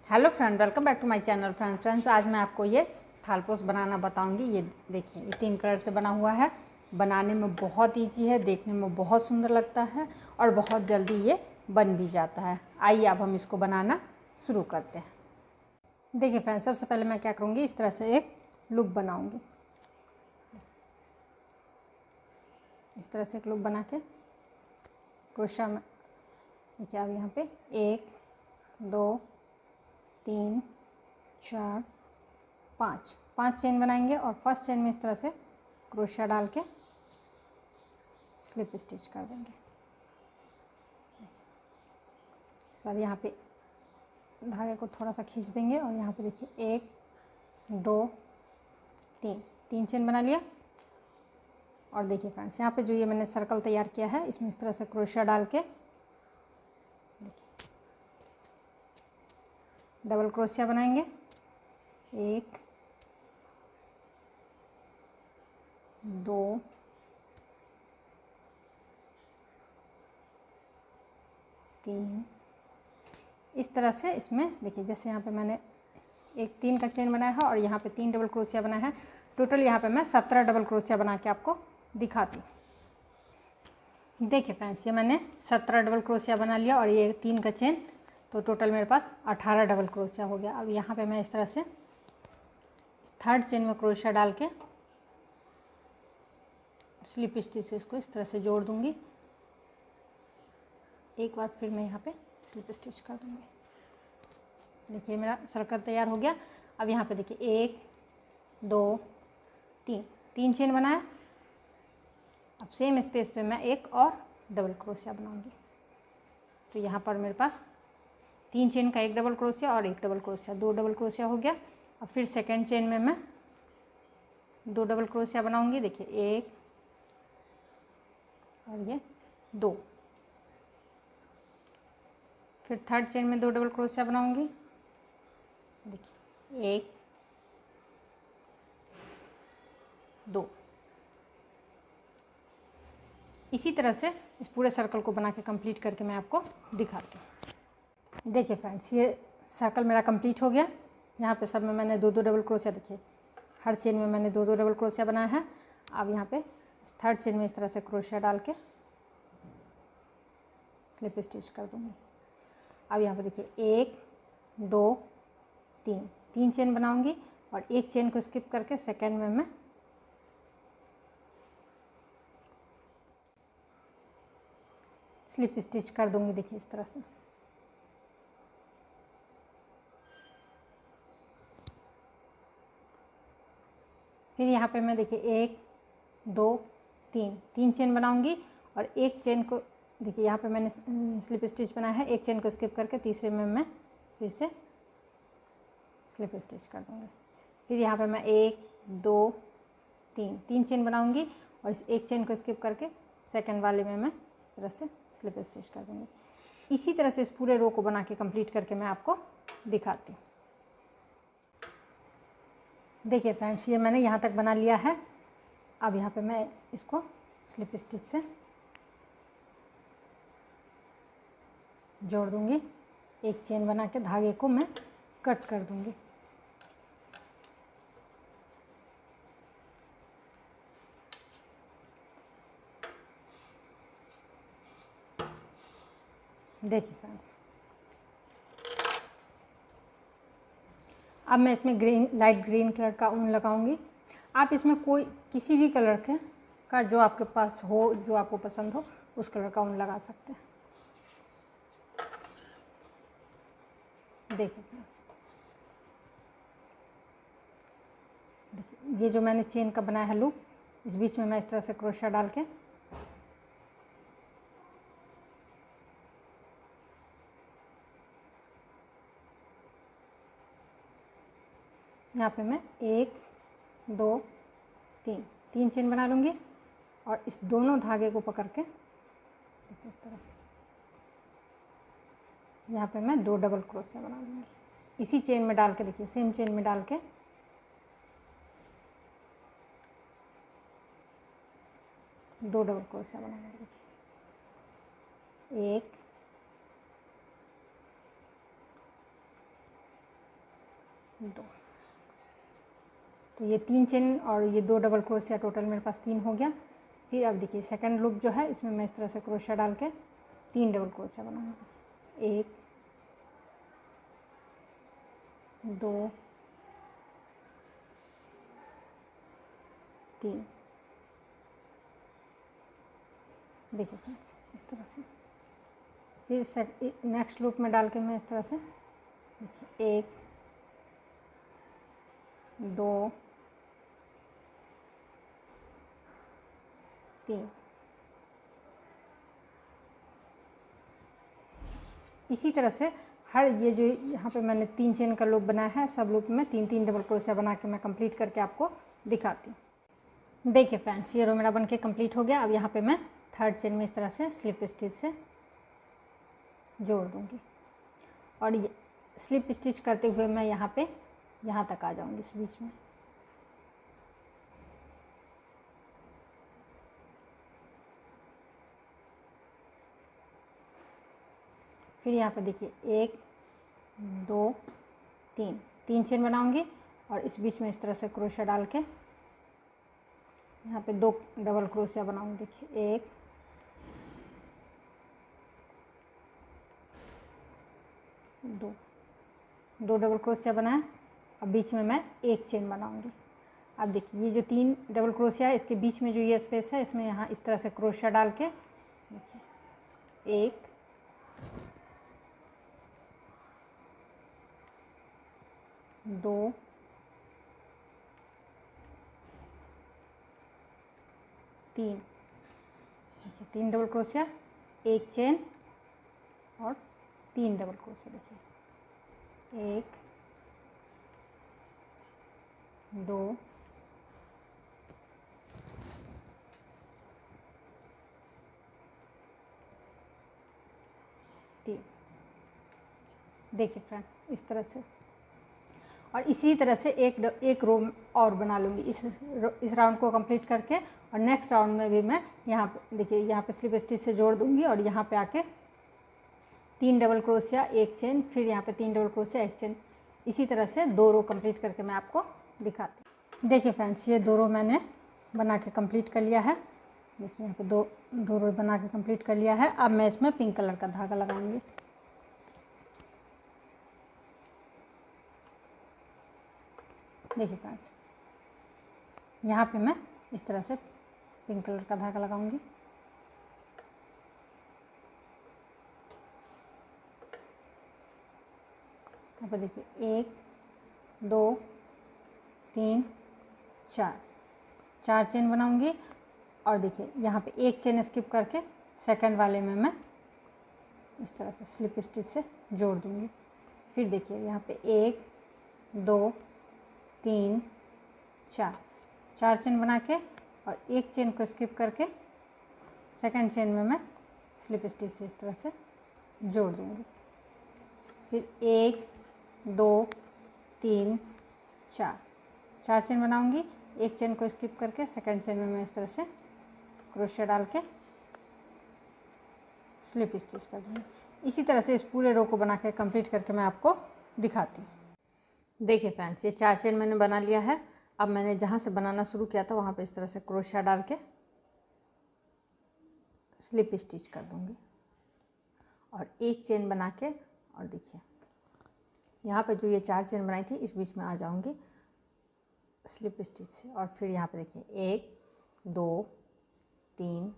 Hello friend, welcome back to my channel. Friends आज मैं आपको ये थालपोस बनाना बताऊंगी। ये देखिए, ये 3 कलर से बना हुआ है। बनाने में बहुत ईजी है, देखने में बहुत सुंदर लगता है और बहुत जल्दी ये बन भी जाता है। आइए अब हम इसको बनाना शुरू करते हैं। देखिए फ्रेंड्स, सबसे पहले मैं क्या करूँगी, इस तरह से एक लुक बनाऊँगी। इस तरह से एक लुक बना के क्रोशा में देखिए, अब यहाँ पे 1 2 3 4 5 चेन बनाएंगे और फर्स्ट चेन में इस तरह से क्रोशिया डाल के स्लिप स्टिच कर देंगे। तो यहाँ पे धागे को थोड़ा सा खींच देंगे और यहाँ पे देखिए 1 2 3 चेन बना लिया। और देखिए फ्रेंड्स, यहाँ पे जो ये मैंने सर्कल तैयार किया है, इसमें इस तरह से क्रोशिया डाल के डबल क्रोशिया बनाएंगे। 1 2 3। इस तरह से इसमें देखिए, जैसे यहाँ पे मैंने एक 3 का चेन बनाया है और यहाँ पे 3 डबल क्रोशिया बनाया है। टोटल यहाँ पे मैं 17 डबल क्रोशिया बना के आपको दिखाती हूँ। देखिए फ्रेंड्स, ये मैंने 17 डबल क्रोशिया बना लिया और ये 3 का चेन, तो टोटल मेरे पास 18 डबल क्रोशिया हो गया। अब यहाँ पे मैं इस तरह से थर्ड चेन में क्रोशिया डाल के स्लिप स्टिच से इसको इस तरह से जोड़ दूंगी। एक बार फिर मैं यहाँ पे स्लिप स्टिच कर दूंगी। देखिए मेरा सर्कल तैयार हो गया। अब यहाँ पे देखिए 1 2 3 चेन बनाया। अब सेम स्पेस पे मैं एक और डबल क्रोशिया बनाऊंगी। तो यहाँ पर मेरे पास 3 चेन का एक डबल क्रोशिया और एक डबल क्रोशिया, 2 डबल क्रोशिया हो गया। अब फिर सेकेंड चेन में मैं 2 डबल क्रोशिया बनाऊंगी। देखिए 1 और ये 2। फिर थर्ड चेन में 2 डबल क्रोशिया बनाऊंगी। देखिए 1 2। इसी तरह से इस पूरे सर्कल को बना के कंप्लीट करके मैं आपको दिखाती हूँ। देखिए फ्रेंड्स, ये सर्कल मेरा कंप्लीट हो गया। यहाँ पे सब में मैंने 2 डबल क्रोशिया, देखिए हर चेन में मैंने 2 डबल क्रोशिया बनाया है। अब यहाँ पे थर्ड चेन में इस तरह से क्रोशिया डाल के स्लिप स्टिच कर दूँगी। अब यहाँ पे देखिए 1 2 3 चेन बनाऊंगी और एक चेन को स्किप करके सेकेंड में मैं स्लिप स्टिच कर दूंगी। देखिए इस तरह से। फिर यहाँ पे मैं देखिए 1 2 3 चेन बनाऊंगी और एक चेन को देखिए, यहाँ पे मैंने स्लिप स्टिच बनाया है। एक चेन को स्किप करके तीसरे में मैं फिर से स्लिप स्टिच कर दूँगी। फिर यहाँ पे मैं 1 2 3 चेन बनाऊंगी और इस एक चेन को स्किप करके सेकंड वाले में मैं इस तरह से स्लिप स्टिच कर दूँगी। इसी तरह से इस पूरे रो को बना के कंप्लीट करके मैं आपको दिखाती हूँ। देखिए फ्रेंड्स, ये मैंने यहाँ तक बना लिया है। अब यहाँ पे मैं इसको स्लिप स्टिच से जोड़ दूँगी। एक चेन बना के धागे को मैं कट कर दूँगी। देखिए फ्रेंड्स, अब मैं इसमें लाइट ग्रीन कलर का ऊन लगाऊंगी। आप इसमें कोई किसी भी कलर का जो आपके पास हो, जो आपको पसंद हो, उस कलर का ऊन लगा सकते हैं। देखिए फ्रेंड्स, देखिए ये जो मैंने चेन का बनाया है लूप, इस बीच में मैं इस तरह से क्रोशिया डाल के यहाँ पे मैं 1 2 3 चेन बना लूँगी और इस दोनों धागे को पकड़ के देखिए इस तरह से यहाँ पे मैं 2 डबल क्रोशिया बना लूँगी। इसी चेन में डाल के देखिए, सेम चेन में डाल के 2 डबल क्रोशिया बना लूँगी। 1 2। तो ये 3 चेन और ये 2 डबल क्रोशिया, टोटल मेरे पास 3 हो गया। फिर अब देखिए सेकंड लूप जो है इसमें मैं इस तरह से क्रोशिया डाल के 3 डबल क्रोशिया बनाऊंगी। 1 2 3। देखिए फ्रेंड्स इस तरह से। फिर नेक्स्ट लूप में डाल के मैं इस तरह से देखिए 1 2 3। इसी तरह से हर ये जो यहाँ पे मैंने 3 चेन का लूप बनाया है, सब लूप में 3-3 डबल क्रोशिया बना के मैं कंप्लीट करके आपको दिखाती हूँ। देखिए फ्रेंड्स ये रो मेरा बन के कंप्लीट हो गया। अब यहाँ पे मैं थर्ड चेन में इस तरह से स्लिप स्टिच से जोड़ दूँगी और ये स्लिप स्टिच करते हुए मैं यहाँ पे यहाँ तक आ जाऊँगी इस बीच में। फिर यहाँ पे देखिए 1 2 3 चेन बनाऊंगी और इस बीच में इस तरह से क्रोशिया डाल के यहाँ पे 2 डबल क्रोशिया बनाऊंगी। देखिए 1 2 डबल क्रोशिया बनाया। अब बीच में मैं 1 चेन बनाऊंगी। अब देखिए ये जो 3 डबल क्रोशिया है इसके बीच में जो ये स्पेस है इसमें यहाँ इस तरह से क्रोशिया डाल के देखिए 1 2 3। देखिए 3 डबल क्रोशिया, 1 चेन और 3 डबल क्रोशिया। देखिए 1 2 3। देखिए फ्रेंड इस तरह से। और इसी तरह से एक रो और बना लूँगी इस राउंड को कंप्लीट करके। और नेक्स्ट राउंड में भी मैं यहाँ पे देखिए यहाँ पे स्लिप स्टिच से जोड़ दूँगी और यहाँ पे आके 3 डबल क्रोशिया 1 चेन, फिर यहाँ पे 3 डबल क्रोशिया 1 चेन। इसी तरह से 2 रो कंप्लीट करके मैं आपको दिखाती हूँ। देखिए फ्रेंड्स ये 2 रो मैंने बना के कंप्लीट कर लिया है। देखिए यहाँ पे दो रो बना के कंप्लीट कर लिया है। अब मैं इसमें पिंक कलर का धागा लगाऊंगी। देखिए फ्रेंड्स यहाँ पे मैं इस तरह से पिंक कलर का धागा लगाऊंगी। यहाँ पे देखिए 1 2 3 4 चेन बनाऊंगी और देखिए यहाँ पे 1 चेन स्किप करके सेकंड वाले में मैं इस तरह से स्लिप स्टिच से जोड़ दूंगी। फिर देखिए यहाँ पे 1 2 3 4 चेन बना के और 1 चेन को स्किप करके सेकंड चेन में मैं स्लिप स्टिच से इस तरह से जोड़ दूंगी। फिर 1 2 3 4 चेन बनाऊंगी, 1 चेन को स्किप करके सेकंड चेन में मैं इस तरह से क्रोशिया डाल के स्लिप स्टिच कर दूँगी। इसी तरह से इस पूरे रो को बना के कंप्लीट करके मैं आपको दिखाती हूँ। देखिए फ्रेंड्स ये 4 चेन मैंने बना लिया है। अब मैंने जहाँ से बनाना शुरू किया था वहाँ पे इस तरह से क्रोशिया डाल के स्लिप स्टिच कर दूँगी और 1 चेन बना के और देखिए यहाँ पे जो ये 4 चेन बनाई थी इस बीच में आ जाऊँगी स्लिप स्टिच से। और फिर यहाँ पे देखिए 1 2 3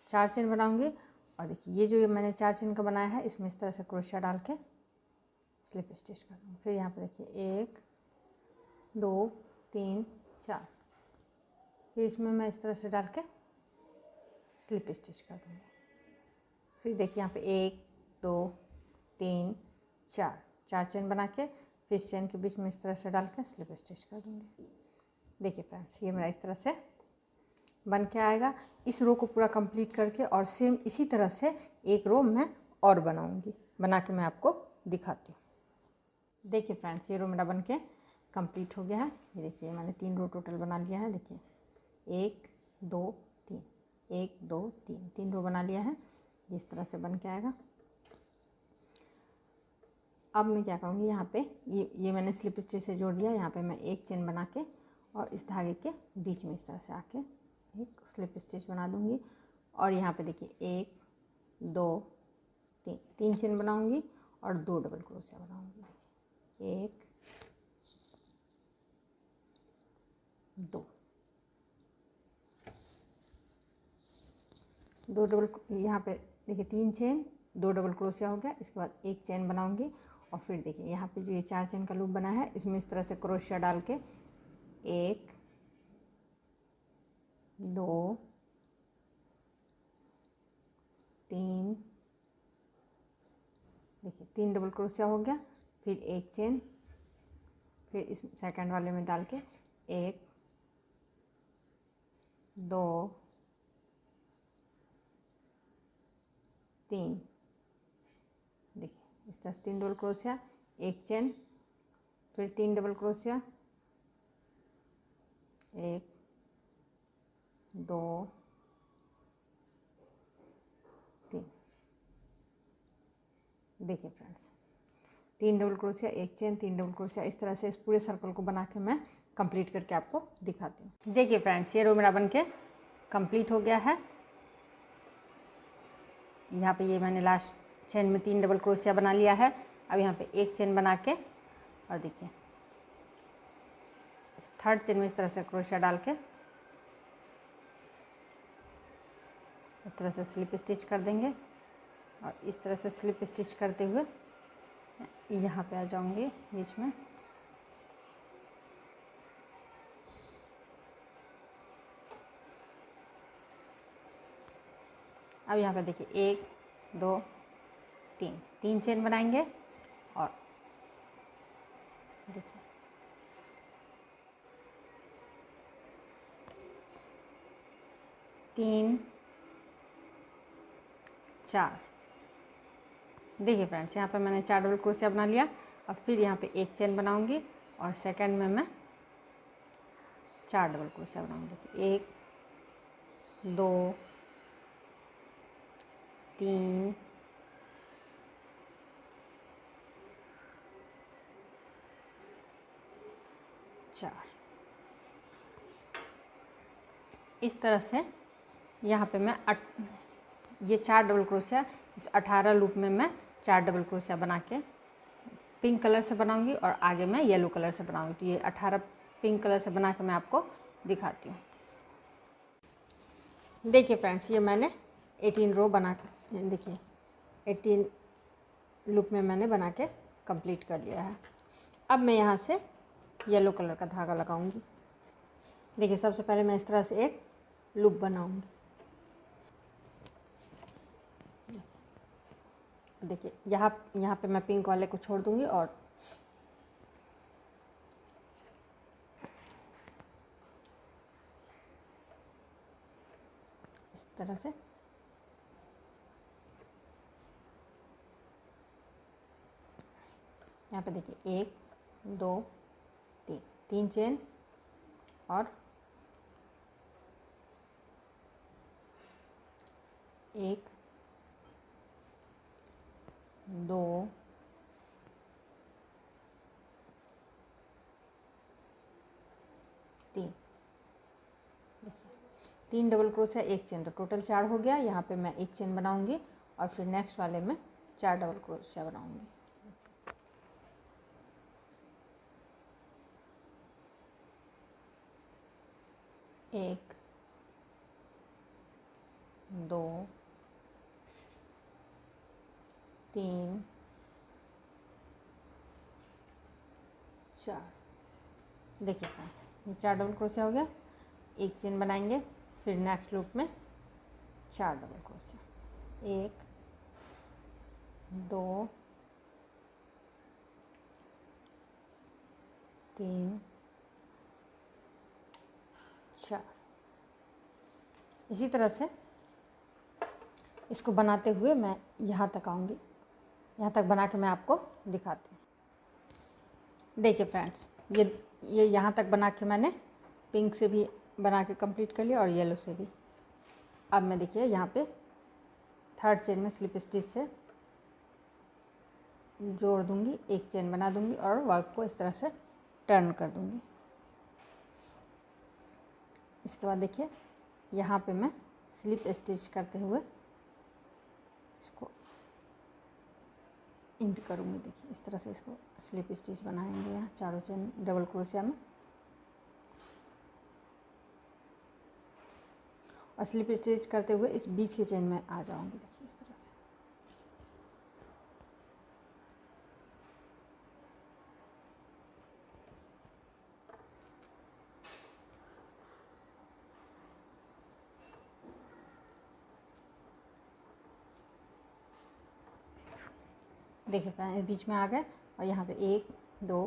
4 चेन बनाऊँगी और देखिए ये जो मैंने 4 चेन का बनाया है इसमें इस तरह से क्रोशिया डाल के स्लिप स्टिच कर दूँगी। फिर यहाँ पे देखिए 1 2 3 4, फिर इसमें मैं इस तरह से डाल के स्लिप स्टिच कर दूँगी। फिर देखिए यहाँ पे 1 2 3 4 चेन बना के फिर इस चेन के बीच में इस तरह से डाल के स्लिप स्टिच कर दूँगी। देखिए फ्रेंड्स ये मेरा इस तरह से बन के आएगा। इस रो को पूरा कंप्लीट करके और सेम इसी तरह से एक रो मैं और बनाऊँगी, बना के मैं आपको दिखाती हूँ। देखिए फ्रेंड्स ये रो मेरा बन के कंप्लीट हो गया है। ये देखिए मैंने 3 रो टोटल बना लिया है। देखिए 1 2 3 1 2 3 रो बना लिया है। इस तरह से बन के आएगा। अब मैं क्या करूँगी, यहाँ पे ये मैंने स्लिप स्टिच से जोड़ दिया। यहाँ पे मैं एक चेन बना के और इस धागे के बीच में इस तरह से आके एक स्लिप स्टिच बना दूँगी। और यहाँ पे देखिए 1 2 3 3 चेन बनाऊँगी और 2 डबल क्रोशिया बनाऊँगी। 1 2 2 डबल, यहाँ पे देखिए 3 चेन 2 डबल क्रोशिया हो गया। इसके बाद एक चेन बनाऊंगी और फिर देखिए यहाँ पे जो ये 4 चेन का लूप बना है इसमें इस तरह से क्रोशिया डाल के 1 2 3, देखिए 3 डबल क्रोशिया हो गया। फिर एक चेन, फिर इस सेकंड वाले में डाल के 1 2 3, देखिए इस तरह से 3 डबल क्रोशिया, एक चेन, फिर 3 डबल क्रोशिया, 1 2 3। देखिए फ्रेंड्स 3 डबल क्रोशिया, एक चेन, 3 डबल क्रोशिया, इस तरह से इस पूरे सर्कल को बना के मैं कंप्लीट करके आपको दिखाती हूँ। देखिए फ्रेंड्स ये रो मेरा बन के कंप्लीट हो गया है। यहाँ पे ये मैंने लास्ट चेन में 3 डबल क्रोशिया बना लिया है। अब यहाँ पे एक चेन बना के और देखिए इस थर्ड चेन में इस तरह से क्रोशिया डाल के इस तरह से स्लिप स्टिच कर देंगे और इस तरह से स्लिप स्टिच करते हुए यहाँ पे आ जाऊँगी बीच में। अब यहाँ पे देखिए 1 2 3 3 चेन बनाएंगे और देखिए 3 4। देखिए फ्रेंड्स यहाँ पे मैंने 4 डबल क्रोशिया बना लिया। अब फिर यहाँ पे एक चेन बनाऊंगी और सेकंड में मैं 4 डबल क्रोशिया बनाऊंगी। 1 2 3 4। इस तरह से यहाँ पे मैं ये 4 डबल क्रोशिया इस 18 लूप में मैं 4 डबल क्रोशिया बना के पिंक कलर से बनाऊंगी और आगे मैं येलो कलर से बनाऊंगी। तो ये 18 पिंक कलर से बना के मैं आपको दिखाती हूँ। देखिए फ्रेंड्स ये मैंने 18 रो बना के, देखिए 18 लूप में मैंने बना के कंप्लीट कर लिया है। अब मैं यहाँ से येलो कलर का धागा लगाऊंगी। देखिए सबसे पहले मैं इस तरह से एक लूप बनाऊंगी। देखिए यहाँ पे मैं पिंक वाले को छोड़ दूंगी और इस तरह से यहाँ पे देखिए 1 2 3 3 चेन और 1 2 3। देखिए 3 डबल क्रोशिया एक चेन, तो टोटल 4 हो गया। यहाँ पे मैं एक चेन बनाऊंगी और फिर नेक्स्ट वाले में 4 डबल क्रोशिया बनाऊंगी। एक 2 3 4। देखिए फ्रेंड्स ये 4 डबल क्रोशिया हो गया। एक चेन बनाएंगे, फिर नेक्स्ट लूप में 4 डबल क्रोशिया, 1 2 3 4। इसी तरह से इसको बनाते हुए मैं यहाँ तक आऊँगी। यहाँ तक बना के मैं आपको दिखाती हूँ। देखिए फ्रेंड्स ये यहाँ तक बना के मैंने पिंक से भी बना के कंप्लीट कर लिया और येलो से भी। अब मैं देखिए यहाँ पे थर्ड चेन में स्लिप स्टिच से जोड़ दूंगी, एक चेन बना दूंगी और वर्क को इस तरह से टर्न कर दूंगी। इसके बाद देखिए यहाँ पे मैं स्लिप स्टिच करते हुए इसको इंड करूँगी। देखिए इस तरह से इसको स्लिप स्टिच बनाएंगे यहाँ चारों चेन डबल क्रोशिया में, और स्लिप स्टिच करते हुए इस बीच के चेन में आ जाऊँगी। देखिए इस तरह से। देखिए फ्रेंड इस बीच में आ गए और यहाँ पे 1 2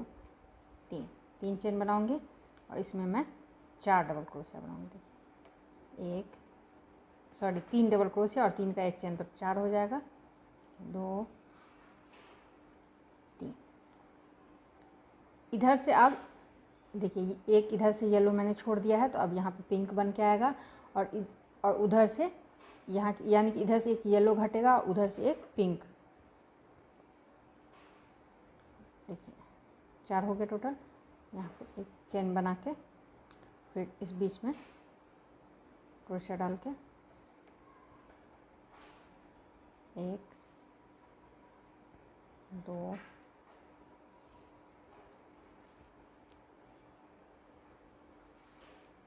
3 3 चेन बनाऊंगी और इसमें मैं 4 डबल क्रोशिया बनाऊंगी। देखिए 3 डबल क्रोशिया और 3 का एक चेन तो 4 हो जाएगा। 2 3 इधर से अब देखिए एक इधर से येलो मैंने छोड़ दिया है, तो अब यहाँ पे पिंक बन के आएगा और उधर से यहाँ यानी कि इधर से एक येलो घटेगा और उधर से एक पिंक। देखिए 4 हो गए टोटल। यहाँ पे एक चेन बना के फिर इस बीच में क्रोशिया डाल के 1 2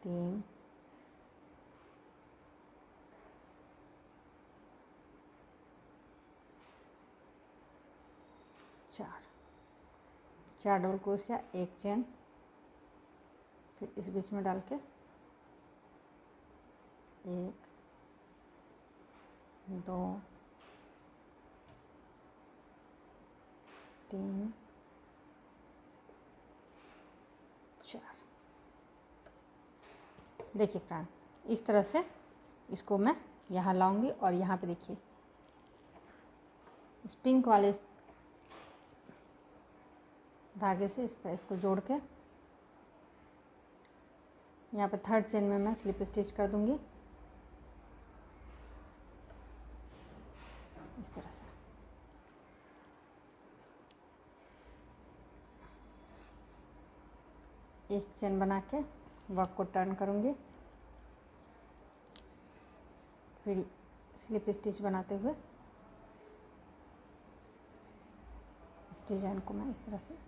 3 4 डबल क्रोशिया, एक चेन, फिर इस बीच में डाल के 1 2 3 4। देखिए फ्रेंड इस तरह से इसको मैं यहाँ लाऊंगी और यहाँ पे देखिए इस पिंक वाले धागे से इस तरह इसको जोड़ के यहाँ पे थर्ड चेन में मैं स्लिप स्टिच कर दूंगी इस तरह से। एक चेन बना के वर्क को टर्न करूंगी, फिर स्लिप स्टिच बनाते हुए इस डिजाइन को मैं इस तरह से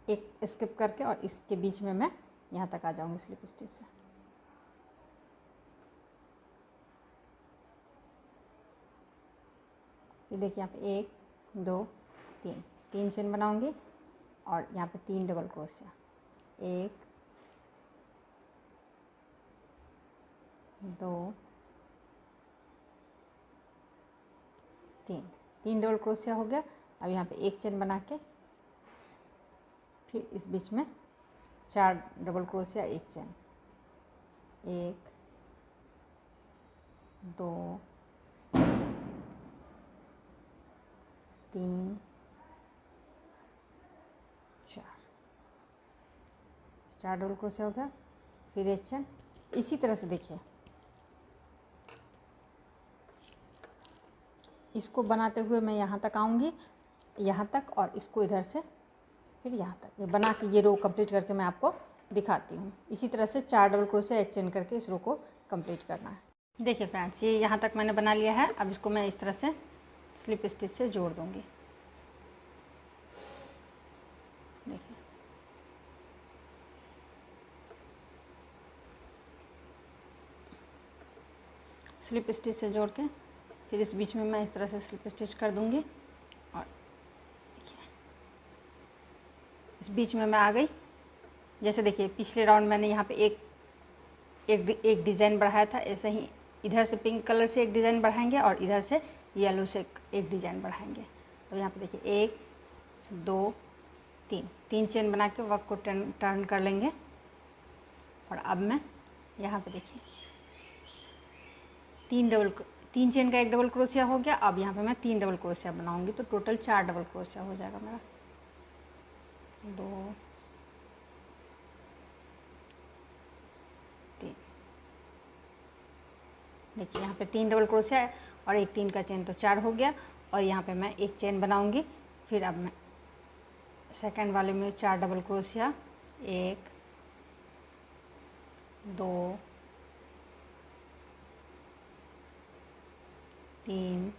एक स्किप करके और इसके बीच में मैं यहाँ तक आ जाऊंगी स्लिप स्टिच से। फिर देखिए यहाँ पे 1 2 3 चेन बनाऊंगी और यहाँ पे 3 डबल क्रोशिया, 1 2 3 डबल क्रोशिया हो गया। अब यहाँ पे एक चेन बना के फिर इस बीच में 4 डबल क्रोशिया, एक चेन, 1 2 3 4 डबल क्रोशिया हो गया, फिर एक चेन। इसी तरह से देखिए इसको बनाते हुए मैं यहाँ तक आऊँगी, यहाँ तक, और इसको इधर से फिर यहाँ तक, ये बना के ये रो कंप्लीट करके मैं आपको दिखाती हूँ। इसी तरह से 4 डबल क्रोशिया एक चेन करके इस रो को कंप्लीट करना है। देखिए फ्रेंड्स ये यहाँ तक मैंने बना लिया है। अब इसको मैं इस तरह से स्लिप स्टिच से जोड़ दूँगी। देखिए स्लिप स्टिच से जोड़ के फिर इस बीच में मैं इस तरह से स्लिप स्टिच कर दूँगी और देखिए इस बीच में मैं आ गई। जैसे देखिए पिछले राउंड मैंने यहाँ पे एक डिज़ाइन बढ़ाया था, ऐसे ही इधर से पिंक कलर से एक डिज़ाइन बढ़ाएंगे और इधर से येलो से एक डिज़ाइन बढ़ाएंगे। तो यहाँ पे देखिए 1 2 3 चेन बना के वर्क को टर्न कर लेंगे। और अब मैं यहाँ पे देखिए 3 चेन का एक डबल क्रोशिया हो गया। अब यहाँ पे मैं 3 डबल क्रोशिया बनाऊंगी तो टोटल 4 डबल क्रोशिया हो जाएगा मेरा। 2 3 देखिए यहाँ पे 3 डबल क्रोशिया है और एक 3 का चेन, तो 4 हो गया। और यहाँ पे मैं एक चेन बनाऊंगी। फिर अब मैं सेकंड वाले में 4 डबल क्रोशिया, 1 2 3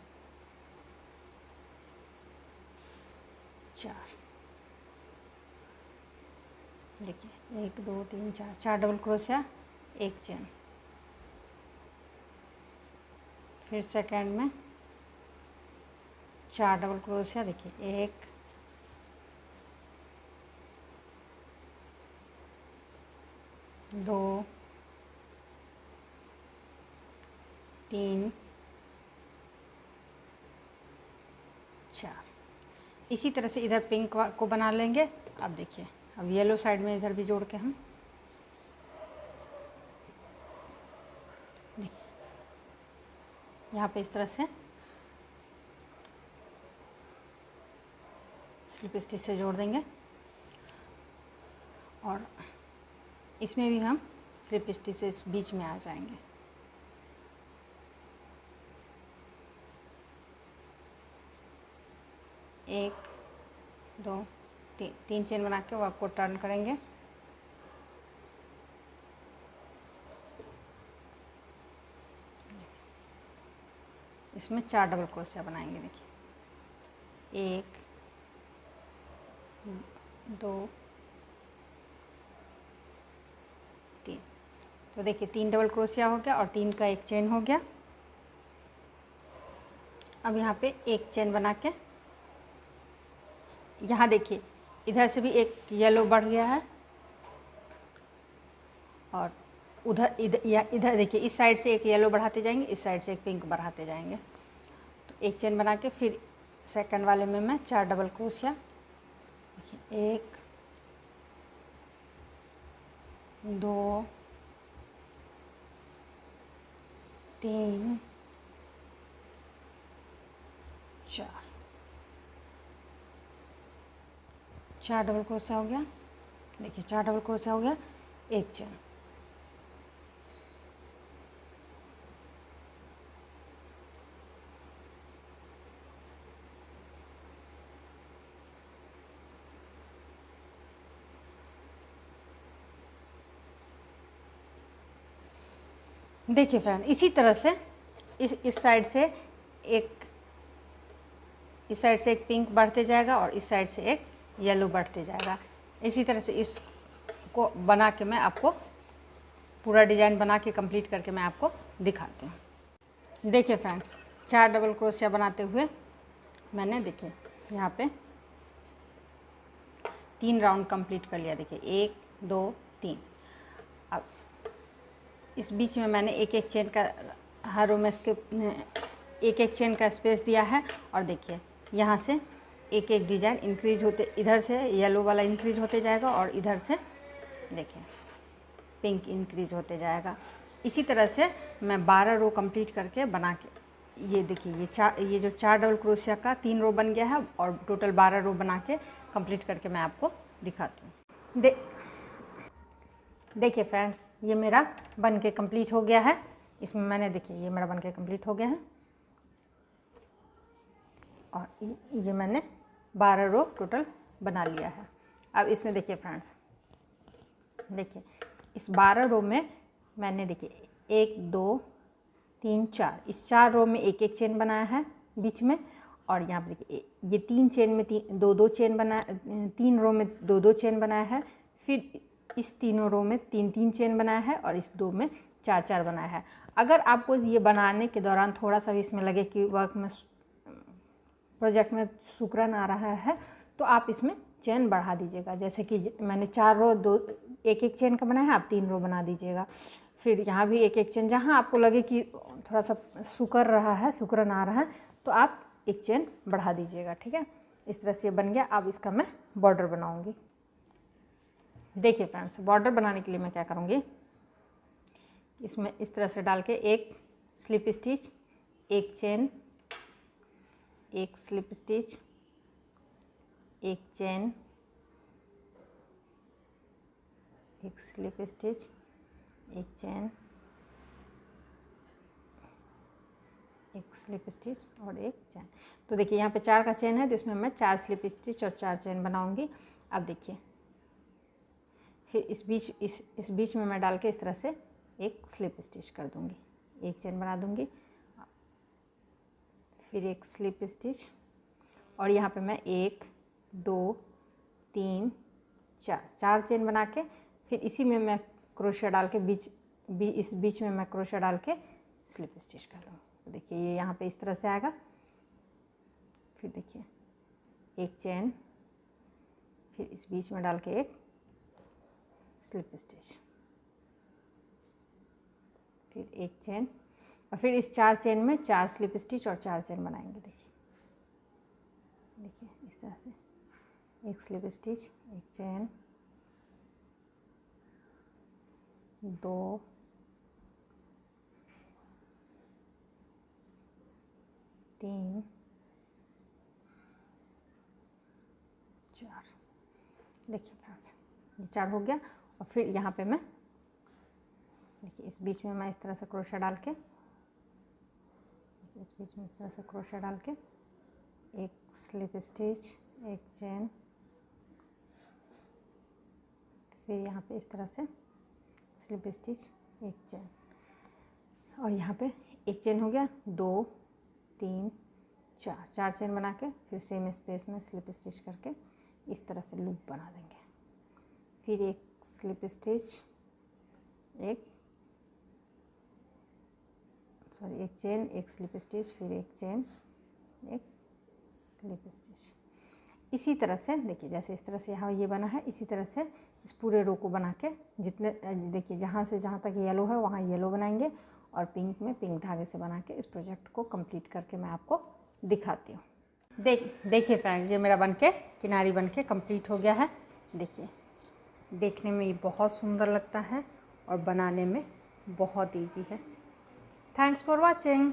4, देखिए 1 2 3 4, 4 डबल क्रोशिया, एक चेन। फिर सेकंड में 4 डबल क्रोशिया, देखिए 1 2 3 4। इसी तरह से इधर पिंक को बना लेंगे। अब देखिए, अब येलो साइड में इधर भी जोड़ के हम देखिए यहाँ पे इस तरह से स्लिप स्टिच से जोड़ देंगे। और इसमें भी हम स्लिप स्टिच से इस बीच में आ जाएंगे। एक 2 3 चेन बना के वर्क को टर्न करेंगे। इसमें 4 डबल क्रोशिया बनाएंगे। देखिए 1 2 3, तो देखिए 3 डबल क्रोशिया हो गया और 3 का एक चेन हो गया। अब यहाँ पे एक चेन बना के यहाँ देखिए इधर से भी एक येलो बढ़ गया है और उधर इधर देखिए इस साइड से एक येलो बढ़ाते जाएंगे, इस साइड से एक पिंक बढ़ाते जाएंगे। तो एक चेन बना के फिर सेकंड वाले में मैं 4 डबल क्रोशिया, देखिए 1 2 3 4 डबल क्रोशिया हो गया। देखिए 4 डबल क्रोशिया हो गया, एक चेन। देखिए फ्रेंड, इसी तरह से इस साइड से एक पिंक बढ़ते जाएगा और इस साइड से एक येलो बढ़ते जाएगा। इसी तरह से इसको बना के मैं आपको पूरा डिज़ाइन बना के कंप्लीट करके मैं आपको दिखाती हूँ। देखिए फ्रेंड्स, 4 डबल क्रोशिया बनाते हुए मैंने देखिए यहाँ पे 3 राउंड कंप्लीट कर लिया। देखिए 1 2 3। अब इस बीच में मैंने एक एक चेन का हर रो में एक एक चेन का स्पेस दिया है। और देखिए यहाँ से एक एक डिज़ाइन इंक्रीज होते, इधर से येलो वाला इंक्रीज होते जाएगा और इधर से देखिए पिंक इंक्रीज होते जाएगा। इसी तरह से मैं 12 रो कंप्लीट करके बना के, ये देखिए ये जो 4 डबल क्रोशिया का 3 रो बन गया है और टोटल 12 रो बना के कंप्लीट करके मैं आपको दिखाती हूँ। देखिए फ्रेंड्स, ये मेरा बन के कंप्लीट हो गया है। इसमें मैंने देखिए ये मेरा बन के कंप्लीट हो गया है और ये मैंने 12 रो टोटल बना लिया है। अब इसमें देखिए फ्रेंड्स, देखिए इस 12 रो में मैंने देखिए 1 2 3 4, इस 4 रो में एक एक चेन बनाया है बीच में। और यहाँ पर देखिए ये 3 चेन में 2 चेन बना, 3 रो में 2 चेन बनाया है। फिर इस तीनों रो में 3 चेन बनाया है और इस 2 में 4 बनाया है। अगर आपको ये बनाने के दौरान थोड़ा सा भी इसमें लगे कि वर्क में प्रोजेक्ट में सुकरन आ रहा है तो आप इसमें चेन बढ़ा दीजिएगा। जैसे कि मैंने 4 रो एक एक चेन का बनाया है, आप 3 रो बना दीजिएगा। फिर यहाँ भी एक एक चेन, जहाँ आपको लगे कि थोड़ा सा सुकरन आ रहा है तो आप एक चेन बढ़ा दीजिएगा। ठीक है, इस तरह से बन गया। अब इसका मैं बॉर्डर बनाऊंगी। देखिए फ्रेंड्स, बॉर्डर बनाने के लिए मैं क्या करूँगी, इसमें इस तरह से डाल के एक स्लिप स्टिच, एक चेन, एक स्लिप स्टिच, एक चेन, एक स्लिप स्टिच, एक चेन, एक स्लिप स्टिच और एक चेन। तो देखिए यहाँ पे 4 का चेन है, तो इसमें मैं 4 स्लिप स्टिच और 4 चेन बनाऊंगी। अब देखिए फिर इस बीच में मैं डाल के इस तरह से एक स्लिप स्टिच कर दूंगी, एक चेन बना दूंगी, फिर एक स्लिप स्टिच, और यहाँ पे मैं 1 2 3 4 चेन बना के फिर इसी में मैं क्रोशिया डाल के इस बीच में मैं क्रोशिया डाल के स्लिप स्टिच कर लूँगी। तो देखिए ये यहाँ पे इस तरह से आएगा। फिर देखिए एक चेन, फिर इस बीच में डाल के एक स्लिप स्टिच, फिर एक चेन, और फिर इस 4 चेन में 4 स्लिप स्टिच और 4 चेन बनाएंगे। देखिए इस तरह से एक स्लिप स्टिच, एक चेन, 2 3 4। देखिए फ्रेंड्स ये 4 हो गया। और फिर यहाँ पे मैं देखिए इस बीच में मैं इस तरह से क्रोशिया डाल के, इस बीच में इस तरह से क्रोशिया डाल के एक स्लिप स्टिच, एक चेन, फिर यहाँ पे इस तरह से स्लिप स्टिच, एक चेन, और यहाँ पे एक चेन हो गया, 2 3 4 चेन बना के फिर सेम स्पेस में स्लिप स्टिच करके इस तरह से लूप बना देंगे। फिर एक स्लिप स्टिच, एक चेन, एक स्लिप स्टिच, फिर एक चेन, एक स्लिप स्टिच। इसी तरह से देखिए जैसे इस तरह से यहाँ ये बना है, इसी तरह से इस पूरे रो को बना के जितने देखिए जहाँ से जहाँ तक येलो है वहाँ येलो बनाएंगे, और पिंक में पिंक धागे से बना के इस प्रोजेक्ट को कंप्लीट करके मैं आपको दिखाती हूँ। देखिए फ्रेंड्स ये मेरा बनके किनारी बनके कंप्लीट हो गया है। देखिए देखने में ये बहुत सुंदर लगता है और बनाने में बहुत ईजी है। Thanks for watching.